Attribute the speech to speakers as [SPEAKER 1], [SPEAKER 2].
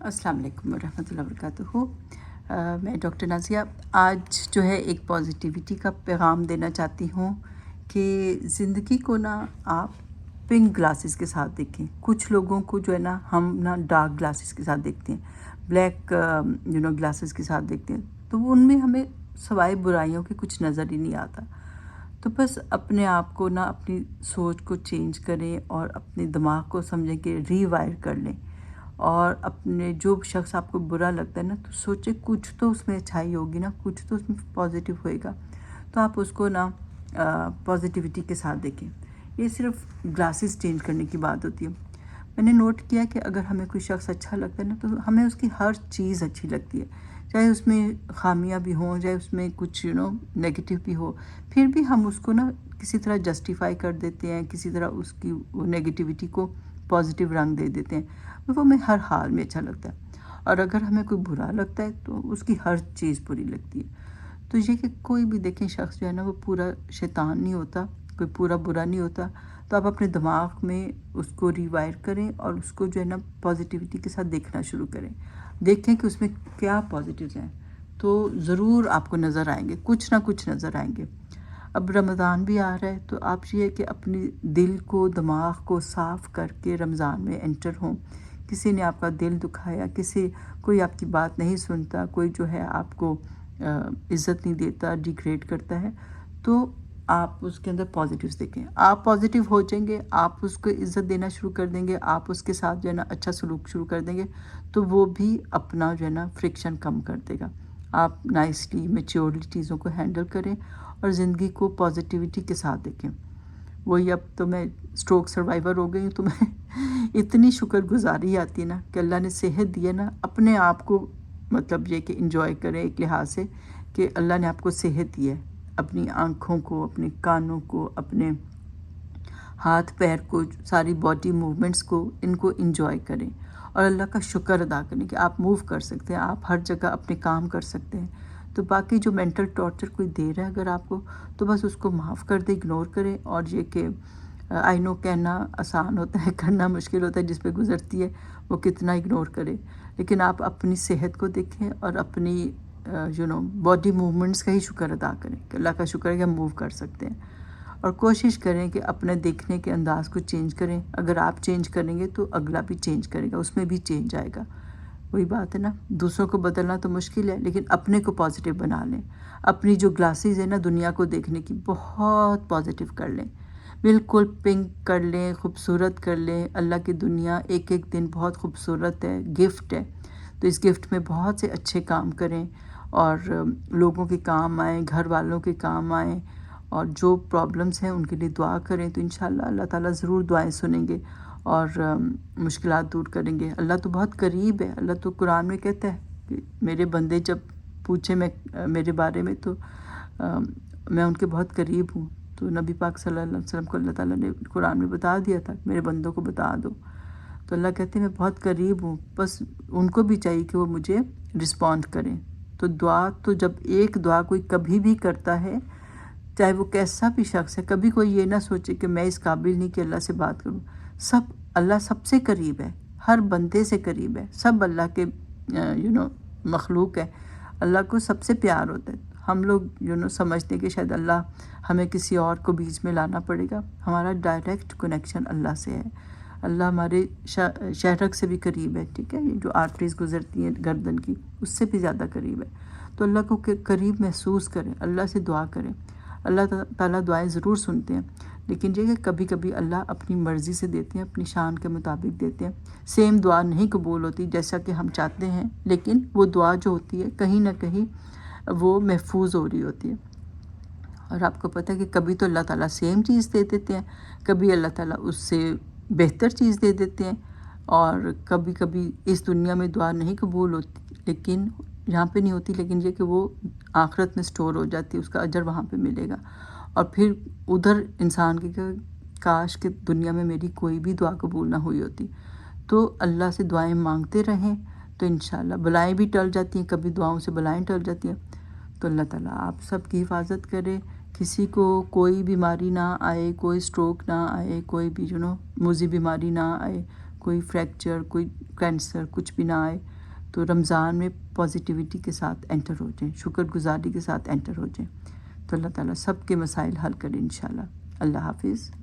[SPEAKER 1] अस्सलाम वालेकुम रहमतुल्लाहि वबरकातुहू। मैं डॉक्टर नाज़िया आज जो है एक पॉजिटिविटी का पैगाम देना चाहती हूँ कि ज़िंदगी को ना आप पिंक ग्लासेस के साथ देखें। कुछ लोगों को जो है ना हम ना डार्क ग्लासेस के साथ देखते हैं, ब्लैक ग्लासेस के साथ देखते हैं, तो उनमें हमें सवाए बुराइयों के कुछ नज़र ही नहीं आता। तो बस अपने आप को ना अपनी सोच को चेंज करें और अपने दिमाग को समझें कि रीवायर कर लें, और अपने जो शख्स आपको बुरा लगता है ना, तो सोचे कुछ तो उसमें अच्छाई होगी ना, कुछ तो उसमें पॉजिटिव होएगा, तो आप उसको ना पॉजिटिविटी के साथ देखें। ये सिर्फ ग्लासेस चेंज करने की बात होती है। मैंने नोट किया कि अगर हमें कोई शख्स अच्छा लगता है ना, तो हमें उसकी हर चीज़ अच्छी लगती है, चाहे उसमें खामियां भी हों, चाहे उसमें कुछ नेगेटिव भी हो, फिर भी हम उसको ना किसी तरह जस्टिफाई कर देते हैं, किसी तरह उसकी वो नेगेटिविटी को पॉजिटिव रंग दे देते हैं। वो हमें हर हाल में अच्छा लगता है। और अगर हमें कोई बुरा लगता है तो उसकी हर चीज़ बुरी लगती है। तो ये कि कोई भी देखें शख्स जो है ना, वो पूरा शैतान नहीं होता, कोई पूरा बुरा नहीं होता। तो आप अपने दिमाग में उसको रिवायर करें और उसको जो है ना पॉजिटिविटी के साथ देखना शुरू करें। देखें कि उसमें क्या पॉजिटिव्स हैं, तो ज़रूर आपको नज़र आएंगे, कुछ ना कुछ नज़र आएंगे। अब रमज़ान भी आ रहा है, तो आप ये कि अपने दिल को, दिमाग को साफ़ करके रमज़ान में एंटर हों। किसी ने आपका दिल दुखाया, कोई आपकी बात नहीं सुनता, कोई जो है आपको इज़्ज़त नहीं देता, डिग्रेड करता है, तो आप उसके अंदर पॉजिटिव्स देखें। आप पॉजिटिव हो जाएंगे, आप उसको इज़्ज़त देना शुरू कर देंगे, आप उसके साथ जो है ना अच्छा सलूक शुरू कर देंगे, तो वो भी अपना जो है ना फ्रिक्शन कम कर देगा। आप नाइसली मैच्योरली चीज़ों को हैंडल करें और ज़िंदगी को पॉजिटिविटी के साथ देखें। वही, अब तो मैं स्ट्रोक सर्वाइवर हो गई हूँ, तो मैं इतनी शुक्रगुजारी आती है ना कि अल्लाह ने सेहत दी है ना, अपने आप को मतलब ये कि एंजॉय करें एक लिहाज से कि अल्लाह ने आपको सेहत दी है। अपनी आँखों को, अपने कानों को, अपने हाथ पैर को, सारी बॉडी मूवमेंट्स को, इनको एंजॉय करें और अल्लाह का शुक्र अदा करें कि आप मूव कर सकते हैं, आप हर जगह अपने काम कर सकते हैं। तो बाकी जो मेंटल टॉर्चर कोई दे रहा है अगर आपको, तो बस उसको माफ़ कर दे, इग्नोर करें। और ये कि आई नो कहना आसान होता है, करना मुश्किल होता है, जिस पे गुज़रती है वो कितना इग्नोर करे। लेकिन आप अपनी सेहत को देखें और अपनी बॉडी मूवमेंट्स का ही शुक्र अदा करें कि अल्लाह का शुक्र है कि हम मूव कर सकते हैं। और कोशिश करें कि अपने देखने के अंदाज़ को चेंज करें। अगर आप चेंज करेंगे तो अगला भी चेंज करेगा, उसमें भी चेंज आएगा। वही बात है ना, दूसरों को बदलना तो मुश्किल है, लेकिन अपने को पॉजिटिव बना लें। अपनी जो ग्लासेस है ना दुनिया को देखने की, बहुत पॉजिटिव कर लें, बिल्कुल पिंक कर लें, खूबसूरत कर लें। अल्लाह की दुनिया एक एक दिन बहुत खूबसूरत है, गिफ्ट है। तो इस गिफ्ट में बहुत से अच्छे काम करें और लोगों के काम आएँ, घर वालों के काम आएँ, और जो प्रॉब्लम्स हैं उनके लिए दुआ करें, तो इंशाल्लाह अल्लाह ताला ज़रूर दुआएं सुनेंगे और मुश्किलात दूर करेंगे। अल्लाह तो बहुत करीब है। अल्लाह तो कुरान में कहता है कि मेरे बंदे जब पूछे मेरे बारे में, तो मैं उनके बहुत करीब हूँ। तो नबी पाक सल्लल्लाहु अलैहि वसल्लम को अल्लाह ताला ने कुरान में बता दिया था, मेरे बंदों को बता दो। तो अल्लाह कहते हैं मैं बहुत करीब हूँ, बस उनको भी चाहिए कि वो मुझे रिस्पॉन्ड करें। तो दुआ, तो जब एक दुआ कोई कभी भी करता है, चाहे वो कैसा भी शख्स है, कभी कोई ये ना सोचे कि मैं इस काबिल नहीं कि अल्लाह से बात करूं। अल्लाह सबसे करीब है, हर बंदे से करीब है, सब अल्लाह के मखलूक है। अल्लाह को सबसे प्यार होता है। हम लोग समझते हैं कि शायद अल्लाह हमें किसी और को बीच में लाना पड़ेगा। हमारा डायरेक्ट कनेक्शन अल्लाह से है। अल्लाह हमारे शहरक से भी करीब है, ठीक है, ये जो आर्टरीज़ गुजरती हैं गर्दन की, उससे भी ज़्यादा करीब है। तो अल्लाह को करीब महसूस करें, अल्लाह से दुआ करें। अल्लाह ताला दुआएं ज़रूर सुनते हैं, लेकिन ये कि कभी कभी अल्लाह अपनी मर्ज़ी से देते हैं, अपनी शान के मुताबिक देते हैं। सेम दुआ नहीं कबूल होती जैसा कि हम चाहते हैं, लेकिन वो दुआ जो होती है कहीं ना कहीं वो महफूज हो रही होती है। और आपको पता है कि कभी तो अल्लाह ताला सेम चीज़ दे देते हैं, कभी अल्लाह ताला उससे बेहतर चीज़ दे देते हैं। और कभी कभी इस दुनिया में दुआ नहीं कबूल होती, लेकिन यहाँ पे नहीं होती, लेकिन ये कि वो आखिरत में स्टोर हो जाती है, उसका अजर वहाँ पे मिलेगा। और फिर उधर इंसान की काश कि दुनिया में मेरी कोई भी दुआ कबूल ना हुई होती। तो अल्लाह से दुआएं मांगते रहें, तो इंशाल्लाह बलाएं भी टल जाती हैं, कभी दुआओं से बलाएं टल जाती हैं। तो अल्लाह ताला आप सबकी हिफाजत करे, किसी को कोई बीमारी ना आए, कोई स्ट्रोक ना आए, कोई भी मुझे बीमारी ना आए, کوئی فریکچر، کوئی کینسر، کچھ بھی نہ آئے، تو رمضان میں پازیٹیوٹی کے ساتھ انٹر ہو جائیں، شکر گزاری کے ساتھ انٹر ہو جائیں، تو اللہ تعالیٰ سب کے مسائل حل کرے انشاءاللہ۔ اللہ حافظ۔